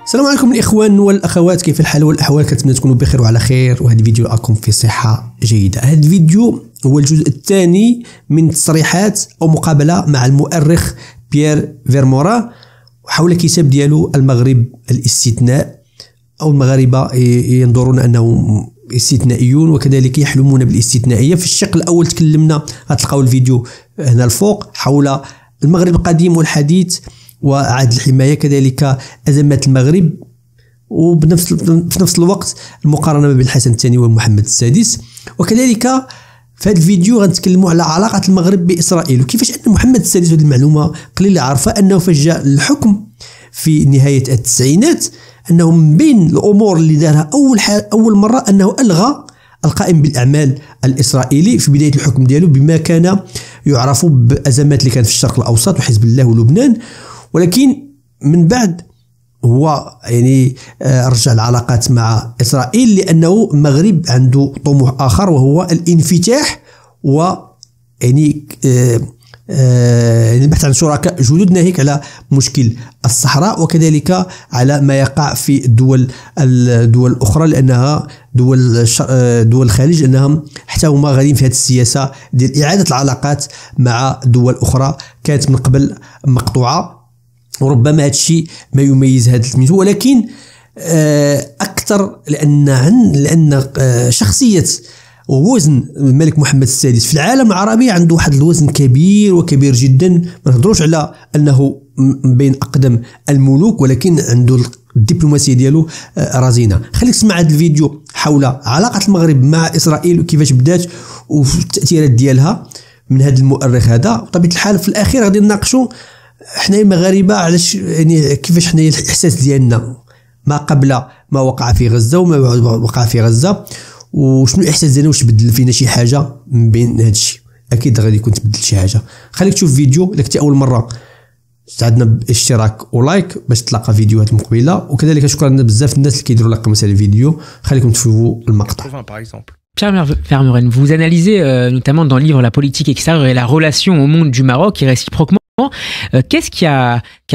السلام عليكم الاخوان والاخوات، كيف الحال والاحوال؟ كنتمنى تكونوا بخير وعلى خير، وهذا الفيديو راكم في صحه جيده. هذا الفيديو هو الجزء الثاني من تصريحات او مقابله مع المؤرخ بيير فيرمورا حول كتاب ديالو المغرب الاستثناء، او المغاربه ينظرون انهم استثنائيون وكذلك يحلمون بالاستثنائيه. في الشق الاول تكلمنا، غتلقاو الفيديو هنا الفوق، حول المغرب القديم والحديث وعهد الحماية، كذلك أزمات المغرب، في نفس الوقت المقارنة بين الحسن الثاني ومحمد السادس. وكذلك في هذا الفيديو غنتكلموا على علاقة المغرب بإسرائيل، وكيفاش أن محمد السادس، هذه المعلومة قليل عارفة، أنه فاش جاء الحكم في نهاية التسعينات، أنه من بين الأمور اللي دارها أول مرة أنه ألغى القائم بالأعمال الإسرائيلي في بداية الحكم ديالو، بما كان يعرف بأزمات اللي كانت في الشرق الأوسط وحزب الله ولبنان. ولكن من بعد هو رجع العلاقات مع إسرائيل، لأنه المغرب عنده طموح آخر وهو الانفتاح، و البحث عن شركاء جدد، ناهيك على مشكل الصحراء وكذلك على ما يقع في الدول الأخرى، لأنها دول الخليج، لأنهم حتى هما غاديين في هذه السياسة ديال إعادة العلاقات مع دول أخرى كانت من قبل مقطوعة. وربما هذا الشيء ما يميز هذا التلميذ، ولكن أكثر لأن شخصية ووزن الملك محمد السادس في العالم العربي عنده واحد الوزن كبير وكبير جدا. ما نهضروش على أنه بين أقدم الملوك، ولكن عنده الدبلوماسية ديالو رزينة. خليك تسمع هذا الفيديو حول علاقة المغرب مع إسرائيل وكيفاش بدات والتأثيرات ديالها من هذا المؤرخ هذا. بطبيعة الحال في الأخير غادي نناقشوا حنا المغاربه علاش، كيفاش حنا الاحساس ديالنا ما قبل ما وقع في غزه وما وقع في غزه، وشنو الاحساس ديالنا، واش بدل فينا شي حاجه من بين هذا الشيء. اكيد غادي يكون تبدل شي حاجه. خليك تشوف فيديو، الا كنتي اول مره ساعدنا باشتراك ولايك باش تلقى فيديوهات مقبله، وكذلك شكرا بزاف الناس اللي كيديروا لايك مثلا الفيديو. خليكم تشوفوا المقطع. Pierre Vermeuren, vous analysez notamment dans le livre La politique extérieure et la relation au monde du Maroc et réciproquement. Qu'est-ce qui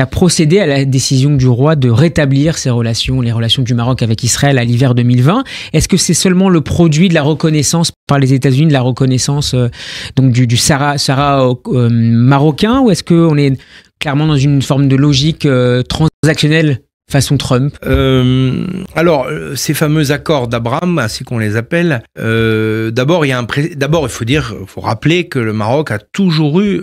a procédé à la décision du roi de rétablir les relations du Maroc avec Israël à l'hiver 2020? Est-ce que c'est seulement le produit de la reconnaissance par les États-Unis, de la reconnaissance donc du Sahara marocain, ou est-ce qu'on est clairement dans une forme de logique transactionnelle façon Trump? Alors, ces fameux accords d'Abraham, ainsi qu'on les appelle, d'abord, il faut rappeler que le Maroc a toujours eu,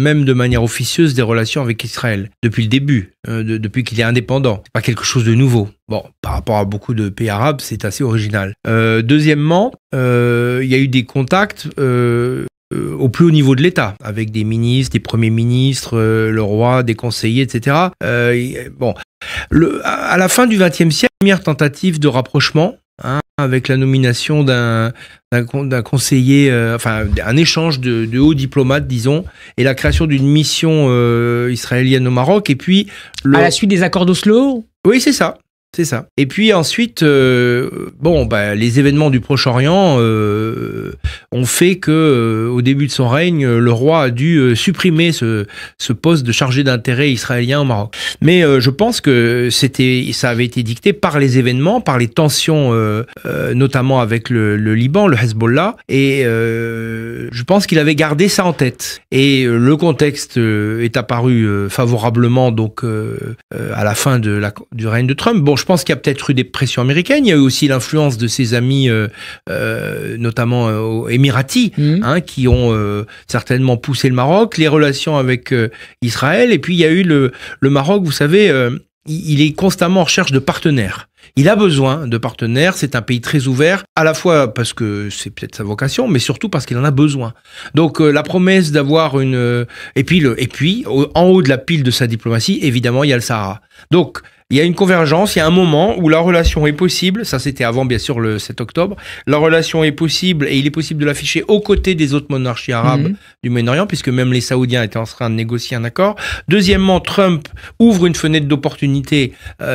même de manière officieuse, des relations avec Israël, depuis le début, depuis qu'il est indépendant. C'est pas quelque chose de nouveau. Bon, par rapport à beaucoup de pays arabes, c'est assez original. Deuxièmement, il y a eu des contacts au plus haut niveau de l'État, avec des ministres, des premiers ministres, le roi, des conseillers, etc. Bon, à la fin du XXe siècle, première tentative de rapprochement, avec la nomination d'un conseiller, enfin un échange de hauts diplomates, disons, et la création d'une mission israélienne au Maroc. Et puis à la suite des accords d'Oslo. Oui, c'est ça. C'est ça. Et puis ensuite, les événements du Proche-Orient ont fait que, au début de son règne, le roi a dû supprimer ce poste de chargé d'intérêt israélien au Maroc. Mais je pense que ça avait été dicté par les événements, par les tensions, notamment avec le Liban, le Hezbollah, et je pense qu'il avait gardé ça en tête. Et le contexte est apparu favorablement donc à la fin du règne de Trump. Bon, je pense qu'il y a peut-être eu des pressions américaines. Il y a eu aussi l'influence de ses amis, notamment émiratis, qui ont certainement poussé le Maroc, les relations avec Israël. Et puis, il y a eu le Maroc, vous savez, il est constamment en recherche de partenaires. Il a besoin de partenaires, c'est un pays très ouvert, à la fois parce que c'est peut-être sa vocation, mais surtout parce qu'il en a besoin. Donc la promesse d'avoir et puis en haut de la pile de sa diplomatie, évidemment, il y a le Sahara. Donc il y a une convergence, il y a un moment où la relation est possible, ça c'était avant bien sûr le 7 octobre, la relation est possible et il est possible de l'afficher aux côtés des autres monarchies arabes du Moyen-Orient, puisque même les Saoudiens étaient en train de négocier un accord. Deuxièmement, Trump ouvre une fenêtre d'opportunité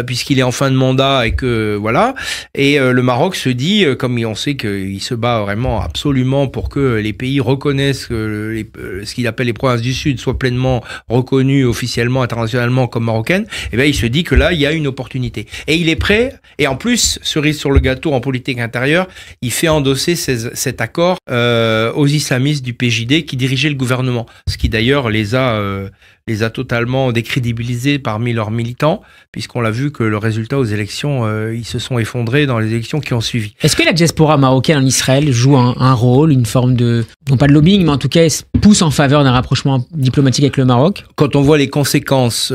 puisqu'il est en fin de mandat et que voilà, et le Maroc se dit, comme on sait qu'il se bat vraiment absolument pour que les pays reconnaissent ce qu'il appelle les provinces du Sud soient pleinement reconnues officiellement, internationalement comme marocaines, et bien il se dit que là, il y a une opportunité. Et il est prêt, et en plus, cerise sur le gâteau en politique intérieure, il fait endosser cet accord aux islamistes du PJD qui dirigeaient le gouvernement. Ce qui d'ailleurs les a totalement décrédibilisés parmi leurs militants, puisqu'on l'a vu que le résultat aux élections, ils se sont effondrés dans les élections qui ont suivi. Est-ce que la diaspora marocaine en Israël joue un rôle, une forme de, non pas de lobbying, mais en tout cas pousse en faveur d'un rapprochement diplomatique avec le Maroc? Quand on voit les conséquences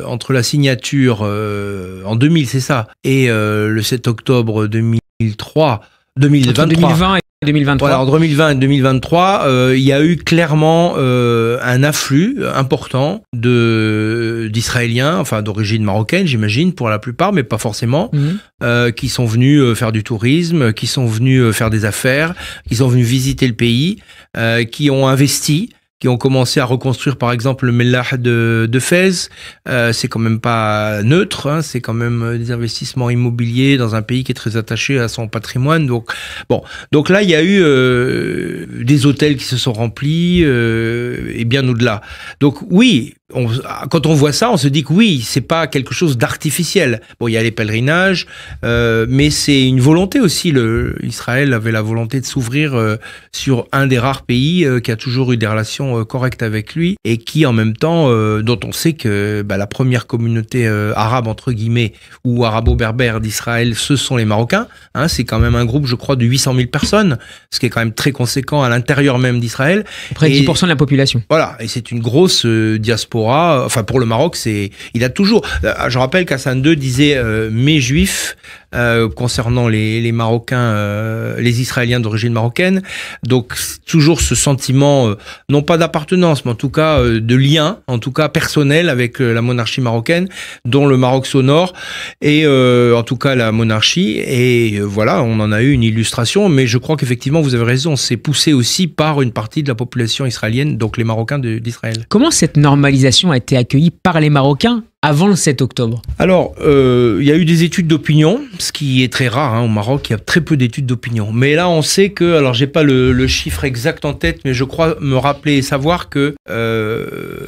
entre la signature en 2000, c'est ça, et le 7 octobre 2023, 2023. Entre 2020 et 2023. Voilà, en 2020 et 2023, il y a eu clairement un afflux important d'Israéliens, enfin d'origine marocaine, j'imagine, pour la plupart, mais pas forcément, qui sont venus faire du tourisme, qui sont venus faire des affaires, qui sont venus visiter le pays, qui ont investi, qui ont commencé à reconstruire par exemple le Mellah de Fès. C'est quand même pas neutre, hein, c'est quand même des investissements immobiliers dans un pays qui est très attaché à son patrimoine. Donc là il y a eu des hôtels qui se sont remplis et bien au-delà. Donc oui, quand on voit ça, on se dit que oui, c'est pas quelque chose d'artificiel. Bon, il y a les pèlerinages, mais c'est une volonté aussi. Israël avait la volonté de s'ouvrir sur un des rares pays qui a toujours eu des relations correctes avec lui et qui, en même temps, dont on sait que la première communauté arabe entre guillemets ou arabo-berbère d'Israël, ce sont les Marocains. Hein, c'est quand même un groupe, je crois, de 800 000 personnes, ce qui est quand même très conséquent à l'intérieur même d'Israël. Près de 10% de la population. Voilà, et c'est une grosse diaspora. Enfin, pour le Maroc, il a toujours. Je rappelle qu'Hassan II disait mes Juifs concernant les Marocains, les Israéliens d'origine marocaine. Donc toujours ce sentiment, non pas d'appartenance, mais en tout cas de lien, en tout cas personnel avec la monarchie marocaine, dont le Maroc s'honore, et en tout cas la monarchie. Et voilà, on en a eu une illustration. Mais je crois qu'effectivement, vous avez raison, c'est poussé aussi par une partie de la population israélienne, donc les Marocains d'Israël. Comment cette normalisation a été accueillie par les Marocains avant le 7 octobre? Alors, il y a eu des études d'opinion, ce qui est très rare, hein, au Maroc, il y a très peu d'études d'opinion. Mais là, on sait que, alors j'ai pas le chiffre exact en tête, mais je crois me rappeler et savoir que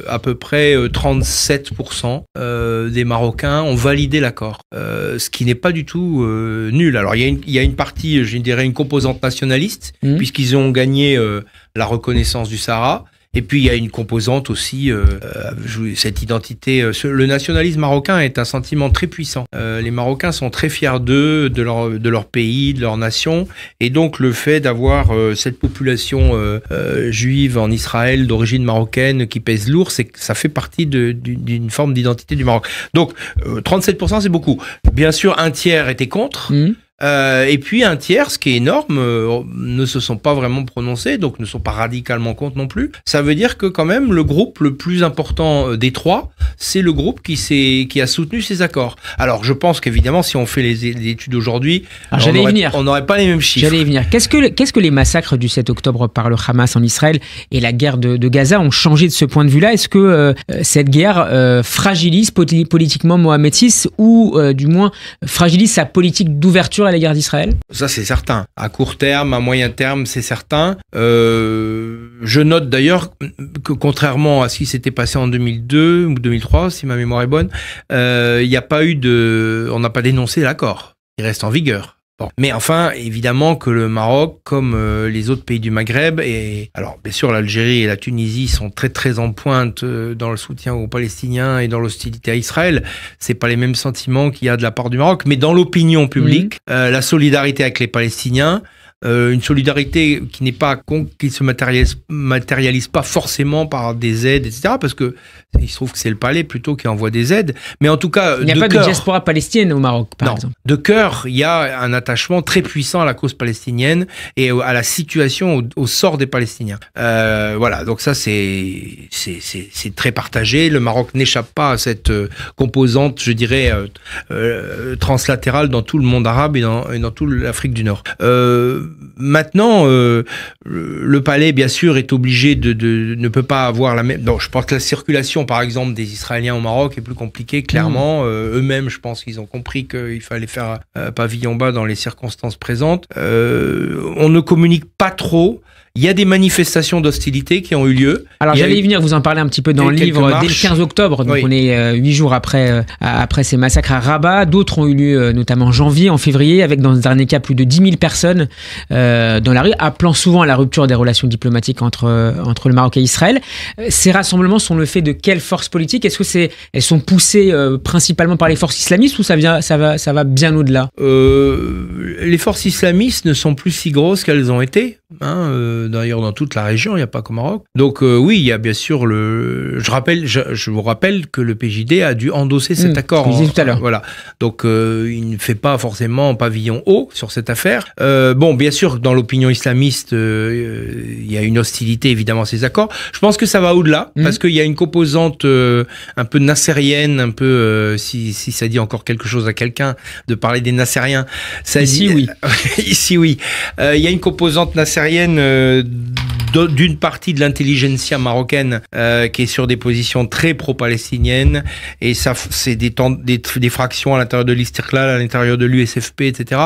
à peu près 37% des Marocains ont validé l'accord, ce qui n'est pas du tout nul. Alors, il y a une partie, je dirais, une composante nationaliste, puisqu'ils ont gagné la reconnaissance du Sahara. Et puis il y a une composante aussi, cette identité. Le nationalisme marocain est un sentiment très puissant. Les Marocains sont très fiers d'eux, de leur pays, de leur nation, et donc le fait d'avoir cette population juive en Israël d'origine marocaine qui pèse lourd, ça fait partie d'une forme d'identité du Maroc. Donc 37% c'est beaucoup. Bien sûr, un tiers était contre. Et puis un tiers, ce qui est énorme, ne se sont pas vraiment prononcés, donc ne sont pas radicalement contre non plus. Ça veut dire que quand même le groupe le plus important des trois, c'est le groupe qui a soutenu ces accords. Alors je pense qu'évidemment, si on fait les études aujourd'hui, on n'aurait pas les mêmes chiffres. J'allais y venir. Qu'est-ce que les massacres du 7 octobre par le Hamas en Israël et la guerre de Gaza ont changé de ce point de vue-là? Est-ce que cette guerre fragilise politiquement Mohamed VI ou du moins fragilise sa politique d'ouverture à l'égard d'Israël? Ça, c'est certain. À court terme, à moyen terme, c'est certain. Je note d'ailleurs que contrairement à ce qui s'était passé en 2002 ou 2003, si ma mémoire est bonne, il n'y a pas eu on n'a pas dénoncé l'accord. Il reste en vigueur. Bon. Mais enfin, évidemment que le Maroc, comme les autres pays du Maghreb, et alors bien sûr l'Algérie et la Tunisie sont très très en pointe dans le soutien aux Palestiniens et dans l'hostilité à Israël. C'est pas les mêmes sentiments qu'il y a de la part du Maroc, mais dans l'opinion publique, la solidarité avec les Palestiniens, une solidarité qui se matérialise pas forcément par des aides, etc. Parce que il se trouve que c'est le palais plutôt qui envoie des aides. Mais en tout cas, il n'y a pas de diaspora palestinienne au Maroc, par exemple. De cœur, il y a un attachement très puissant à la cause palestinienne et à la situation, au sort des Palestiniens. Voilà, donc ça c'est très partagé. Le Maroc n'échappe pas à cette composante, je dirais, translatérale dans tout le monde arabe et dans toute l'Afrique du Nord. Maintenant, le palais, bien sûr, est obligé ne peut pas avoir la même. Donc, je pense que la circulation, par exemple, des Israéliens au Maroc est plus compliquée, clairement. Eux-mêmes, je pense qu'ils ont compris qu'il fallait faire pavillon bas dans les circonstances présentes. On ne communique pas trop. Il y a des manifestations d'hostilité qui ont eu lieu. Alors j'allais y venir, vous en parlez un petit peu dans le livre dès le 15 octobre, donc on est 8 jours après ces massacres à Rabat. D'autres ont eu lieu notamment en janvier, en février, avec dans ce dernier cas plus de 10 000 personnes dans la rue, appelant souvent à la rupture des relations diplomatiques entre le Maroc et Israël. Ces rassemblements sont le fait de quelles forces politiques? Est-ce que elles sont poussées principalement par les forces islamistes ou ça va bien au-delà? Les forces islamistes ne sont plus si grosses qu'elles ont été. D'ailleurs, dans toute la région, il n'y a pas qu'au Maroc. Donc oui, il y a bien sûr je vous rappelle que le PJD a dû endosser cet accord. Je disais tout à l'heure. Voilà. Donc il ne fait pas forcément pavillon haut sur cette affaire. Bon, bien sûr, dans l'opinion islamiste, il y a une hostilité évidemment à ces accords. Je pense que ça va au-delà parce qu'il y a une composante un peu nassérienne, un peu si ça dit encore quelque chose à quelqu'un de parler des nassériens. Oui. Ici, oui. Il y a une composante nassérienne d'une partie de l'intelligentsia marocaine qui est sur des positions très pro-palestiniennes, et ça c'est des fractions à l'intérieur de l'Istiqlal, à l'intérieur de l'USFP, etc.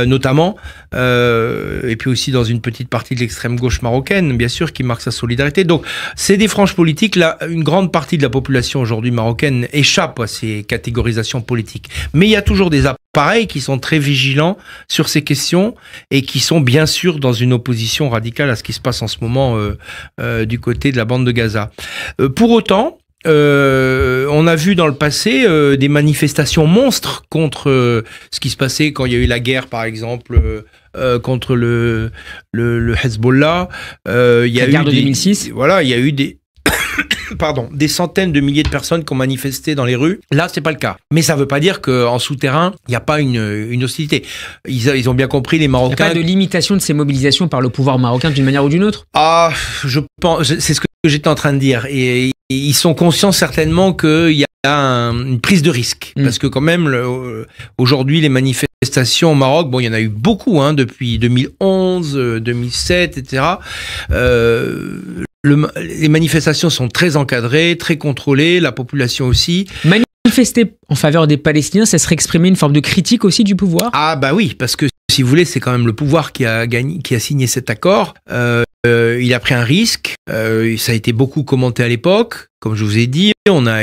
Notamment, et puis aussi dans une petite partie de l'extrême gauche marocaine, bien sûr, qui marque sa solidarité. Donc c'est des franges politiques. Là, une grande partie de la population aujourd'hui marocaine échappe à ces catégorisations politiques. Mais il y a toujours des appareils qui sont très vigilants sur ces questions et qui sont bien sûr dans une opposition radicale à ce qui se passe en ce moment du côté de la bande de Gaza. Pour autant, on a vu dans le passé des manifestations monstres contre ce qui se passait quand il y a eu la guerre, par exemple, contre le Hezbollah. Il y a la guerre de 2006. Voilà, il y a eu des centaines de milliers de personnes qui ont manifesté dans les rues. Là, c'est pas le cas. Mais ça veut pas dire qu'en souterrain, il n'y a pas une hostilité. Ils ont bien compris, les Marocains. Il n'y a pas de limitation de ces mobilisations par le pouvoir marocain d'une manière ou d'une autre? Je pense, c'est ce que j'étais en train de dire. Et ils sont conscients certainement qu'il y a une prise de risque. Parce que quand même, aujourd'hui, les manifestations au Maroc, bon, il y en a eu beaucoup, depuis 2011, 2007, etc. Les manifestations sont très encadrées, très contrôlées, la population aussi. Manifester en faveur des Palestiniens, ça serait exprimer une forme de critique aussi du pouvoir? Ah bah oui, parce que si vous voulez, c'est quand même le pouvoir qui a signé cet accord. Il a pris un risque, ça a été beaucoup commenté à l'époque. Comme je vous ai dit, on a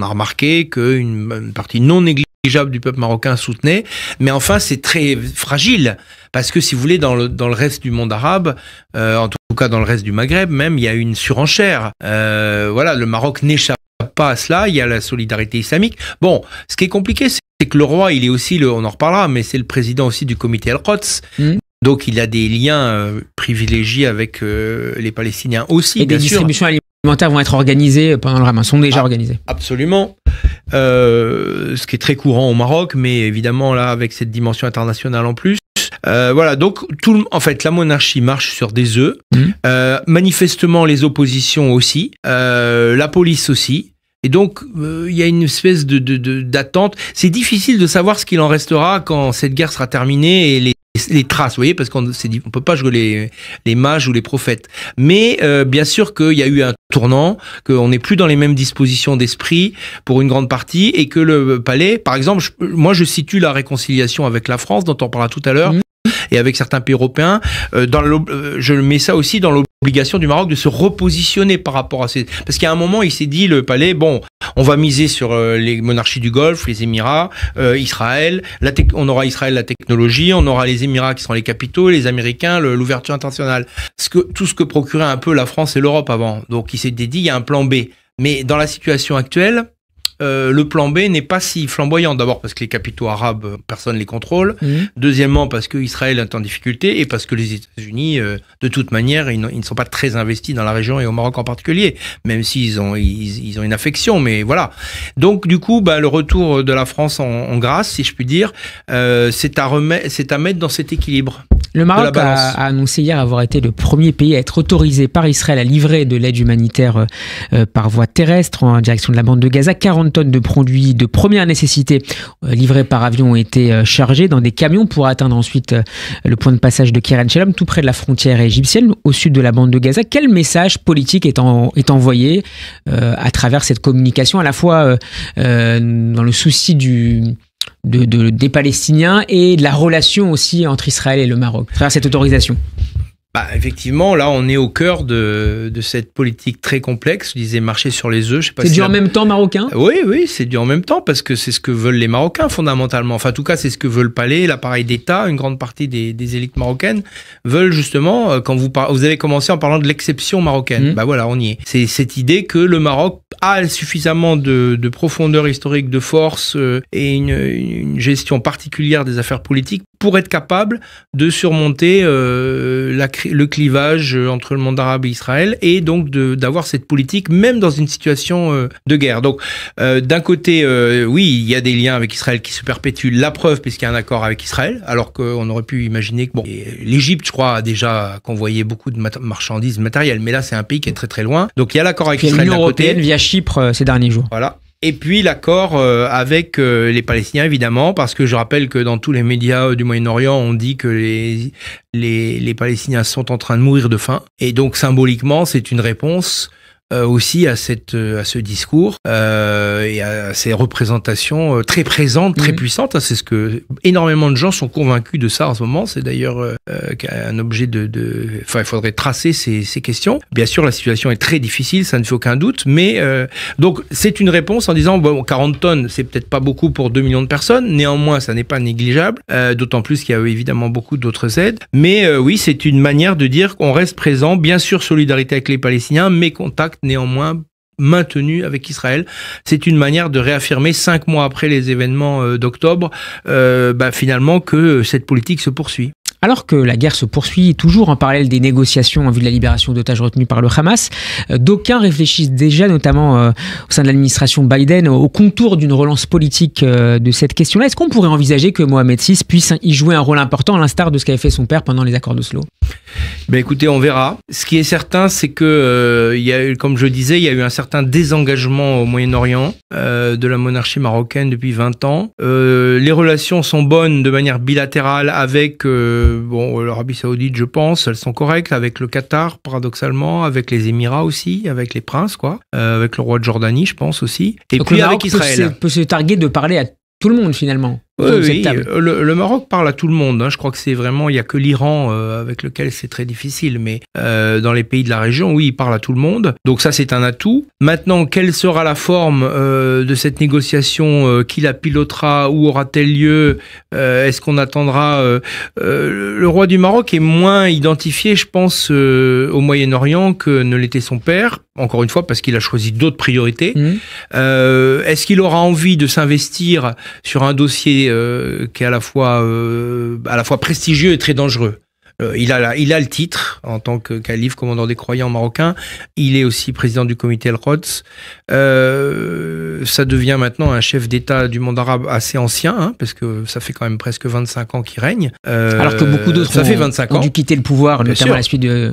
remarqué qu'une partie non négligeable du peuple marocain soutenait, mais enfin c'est très fragile, parce que si vous voulez, dans le reste du monde arabe, en tout cas dans le reste du Maghreb même, il y a une surenchère. Voilà, le Maroc n'échappe pas à cela, il y a la solidarité islamique. Bon, ce qui est compliqué, c'est que le roi, il est aussi, on en reparlera, mais c'est le président aussi du comité Al-Quds. Donc il a des liens privilégiés avec les Palestiniens aussi. Et des distributions alimentaires vont être organisées pendant le Ramadan, sont déjà organisées. Absolument. Ce qui est très courant au Maroc, mais évidemment là avec cette dimension internationale en plus. Voilà, donc en fait la monarchie marche sur des œufs. Manifestement les oppositions aussi, la police aussi. Et donc, il y a une espèce d'attente. C'est difficile de savoir ce qu'il en restera quand cette guerre sera terminée et les traces, vous voyez, parce qu'on peut pas jouer les mages ou les prophètes. Mais bien sûr qu'il y a eu un tournant, qu'on n'est plus dans les mêmes dispositions d'esprit pour une grande partie, et que le palais, par exemple, moi je situe la réconciliation avec la France, dont on parlera tout à l'heure, et avec certains pays européens, je mets ça aussi dans l'obligation du Maroc de se repositionner par rapport à ces... Parce qu'à un moment, il s'est dit, le palais, bon, on va miser sur les monarchies du Golfe, les Émirats, Israël, on aura Israël, la technologie, on aura les Émirats qui seront les capitaux, les Américains, l'ouverture internationale. Tout ce que procurait un peu la France et l'Europe avant. Donc il s'est dit, il y a un plan B. Mais dans la situation actuelle, le plan B n'est pas si flamboyant. D'abord parce que les capitaux arabes, personne ne les contrôle. Deuxièmement parce que Israël est en difficulté, et parce que les États-Unis, de toute manière, ils ne sont pas très investis dans la région et au Maroc en particulier, même s'ils ont une affection, mais voilà. Donc du coup, le retour de la France en grâce, si je puis dire, c'est à mettre dans cet équilibre. Le Maroc a annoncé hier avoir été le premier pays à être autorisé par Israël à livrer de l'aide humanitaire par voie terrestre en direction de la bande de Gaza. 40 tonnes de produits de première nécessité livrés par avion ont été chargés dans des camions pour atteindre ensuite le point de passage de Kerem Shalom, tout près de la frontière égyptienne, au sud de la bande de Gaza. Quel message politique est envoyé à travers cette communication, à la fois dans le souci des Palestiniens et de la relation aussi entre Israël et le Maroc, à travers cette autorisation? Effectivement, là, on est au cœur de cette politique très complexe. Je disais marcher sur les œufs. Je sais pas. C'est du en même temps marocain ? Oui, c'est du en même temps parce que c'est ce que veulent les Marocains fondamentalement. Enfin, en tout cas, c'est ce que veut le palais, l'appareil d'État. Une grande partie des élites marocaines veulent justement, quand vous avez commencé en parlant de l'exception marocaine. Voilà, on y est. C'est cette idée que le Maroc a suffisamment de profondeur historique, de force et une gestion particulière des affaires politiques pour être capable de surmonter le clivage entre le monde arabe et Israël et donc d'avoir cette politique même dans une situation de guerre. Donc d'un côté, oui, il y a des liens avec Israël qui se perpétuent, la preuve puisqu'il y a un accord avec Israël, alors qu'on aurait pu imaginer que l'Égypte, je crois, a déjà convoyé beaucoup de marchandises matérielles, mais là c'est un pays qui est très très loin. Donc il y a l'accord avec Israël d'un côté. L'Union européenne via Chypre ces derniers jours. Voilà. Et puis l'accord avec les Palestiniens, évidemment, parce que je rappelle que dans tous les médias du Moyen-Orient, on dit que les Palestiniens sont en train de mourir de faim. Et donc, symboliquement, c'est une réponse aussi à ce discours et à ces représentations très présentes, très puissantes. C'est ce que énormément de gens sont convaincus de ça en ce moment. C'est d'ailleurs un objet Enfin, il faudrait tracer ces questions. Bien sûr, la situation est très difficile, ça ne fait aucun doute. Mais donc, c'est une réponse en disant 40 tonnes, c'est peut-être pas beaucoup pour 2 millions de personnes. Néanmoins, ça n'est pas négligeable. D'autant plus qu'il y a évidemment beaucoup d'autres aides. Mais oui, c'est une manière de dire qu'on reste présent. Bien sûr, solidarité avec les Palestiniens, mais contact néanmoins maintenu avec Israël. C'est une manière de réaffirmer 5 mois après les événements d'octobre finalement que cette politique se poursuit. Alors que la guerre se poursuit toujours en parallèle des négociations en vue de la libération d'otages retenus par le Hamas, d'aucuns réfléchissent déjà, notamment au sein de l'administration Biden, au contour d'une relance politique de cette question-là. Est-ce qu'on pourrait envisager que Mohamed VI puisse y jouer un rôle important, à l'instar de ce qu'avait fait son père pendant les accords d'Oslo ? Écoutez, on verra. Ce qui est certain, c'est que, comme je disais, il y a eu un certain désengagement au Moyen-Orient de la monarchie marocaine depuis 20 ans. Les relations sont bonnes de manière bilatérale avec l'Arabie Saoudite, je pense, elles sont correctes, avec le Qatar, paradoxalement, avec les Émirats aussi, avec les princes, avec le roi de Jordanie, je pense aussi. Et donc puis avec Israël. Peut se targuer de parler à tout le monde finalement. Oui, le Maroc parle à tout le monde. Je crois que c'est vraiment, il n'y a que l'Iran avec lequel c'est très difficile, mais dans les pays de la région, oui, il parle à tout le monde. Donc ça, c'est un atout. Maintenant, quelle sera la forme de cette négociation ? Qui la pilotera ? Où aura-t-elle lieu ? Est-ce qu'on attendra le roi du Maroc est moins identifié, je pense, au Moyen-Orient que ne l'était son père. Encore une fois, parce qu'il a choisi d'autres priorités. Est-ce qu'il aura envie de s'investir sur un dossier qui est à la fois prestigieux et très dangereux? Il a le titre en tant que calife, commandant des croyants marocains. Il est aussi président du comité El-Quds. Ça devient maintenant un chef d'État du monde arabe assez ancien, parce que ça fait quand même presque 25 ans qu'il règne. Alors que beaucoup d'autres ont dû quitter le pouvoir, notamment à la suite de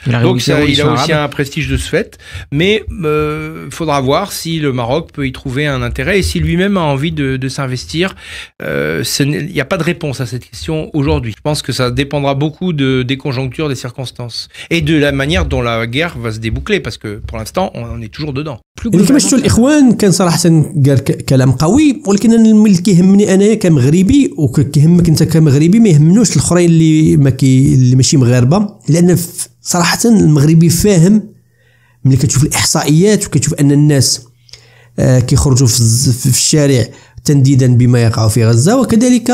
la révolution. Donc il a aussi un prestige de ce fait. Mais il faudra voir si le Maroc peut y trouver un intérêt et si lui-même a envie de s'investir. Il n'y a pas de réponse à cette question aujourd'hui. Je pense que ça dépendra beaucoup des conjonctures, des circonstances et de la manière dont la guerre va se déboucler, parce que pour l'instant on est toujours dedans. كما شفتوا الاخوان كان صراحه قال كلام قوي، ولكن انا اللي كيهمني انايا كمغربي وكيهمك انت كمغربي ما يهمنوش الاخرين اللي ماشي مغاربه، لان صراحه المغربي فاهم ملي كتشوف الاحصائيات وكتشوف ان الناس كيخرجوا في الشارع تنديدا بما يقع في غزة، وكذلك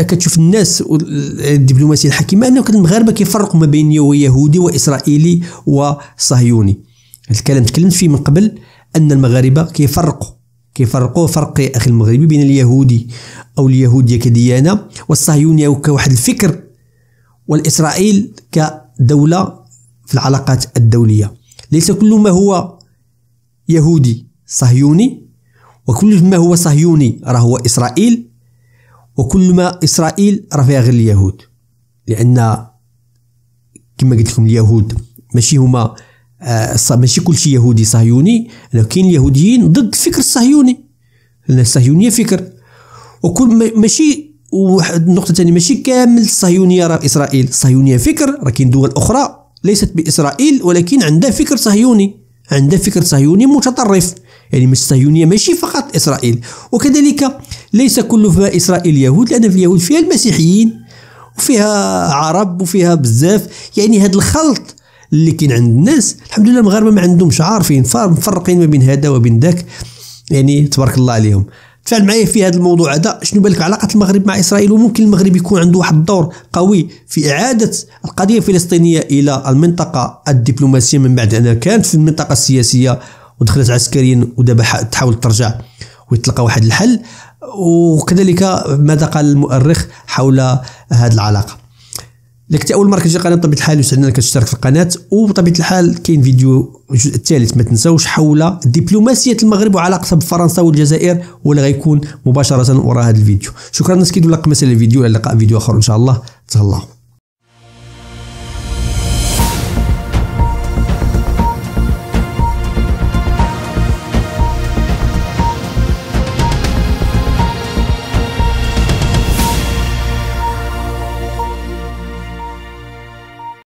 كتشوف الناس الدبلوماسية الحكيمة أنه المغاربة كيفرقوا ما بين يهودي وإسرائيلي وصهيوني. الكلام تكلمت فيه من قبل أن المغاربة كيفرقوا فرق أخي المغربي بين اليهودي أو اليهودية كديانة والصهيونية كواحد الفكر والإسرائيل كدولة في العلاقات الدولية. ليس كل ما هو يهودي صهيوني، وكل ما هو صهيوني راه هو إسرائيل، وكل ما إسرائيل راه فيها غير اليهود، لأن كما قلت لكم اليهود ماشي هما ماشي كل شيء يهودي صهيوني، لأن كاين اليهوديين ضد الفكر الصهيوني، لأن الصهيونية فكر، وكل ماشي وواحد النقطة ثانية ماشي كامل الصهيونية راه إسرائيل، الصهيونية فكر، راه كاين دول أخرى ليست بإسرائيل ولكن عندها فكر صهيوني، عندها فكر صهيوني متطرف، يعني مش الصهيونية ماشي فقط إسرائيل. وكذلك ليس كل إسرائيل يهود، لأن في اليهود فيها المسيحيين وفيها عرب وفيها بزاف، يعني هذا الخلط اللي كاين عند الناس الحمد لله المغاربه ما عندهمش، عارفين مفرقين ما بين هذا وبين ذاك، يعني تبارك الله عليهم. تفاعل معايا في هذا الموضوع هذا، شنو بالك علاقه المغرب مع اسرائيل، وممكن المغرب يكون عنده واحد الدور قوي في اعاده القضيه الفلسطينيه الى المنطقه الدبلوماسيه من بعد انها كانت في المنطقه السياسيه ودخلت عسكريا، ودابا تحاول ترجع ويتلقى واحد الحل. وكذلك ماذا قال المؤرخ حول هذه العلاقه. لك اول مره كتجي قناه بطبيعه الحال يسعدنا انك تشترك في القناه، وبطبيعه الحال كاين فيديو الجزء الثالث ما تنساوش حول دبلوماسيه المغرب وعلاقتها بفرنسا والجزائر، واللي غيكون مباشره وراء هذا الفيديو. شكرا الناس كيديروا لايك مثلا الفيديو، الى اللقاء فيديو اخر ان شاء الله. تهلاو.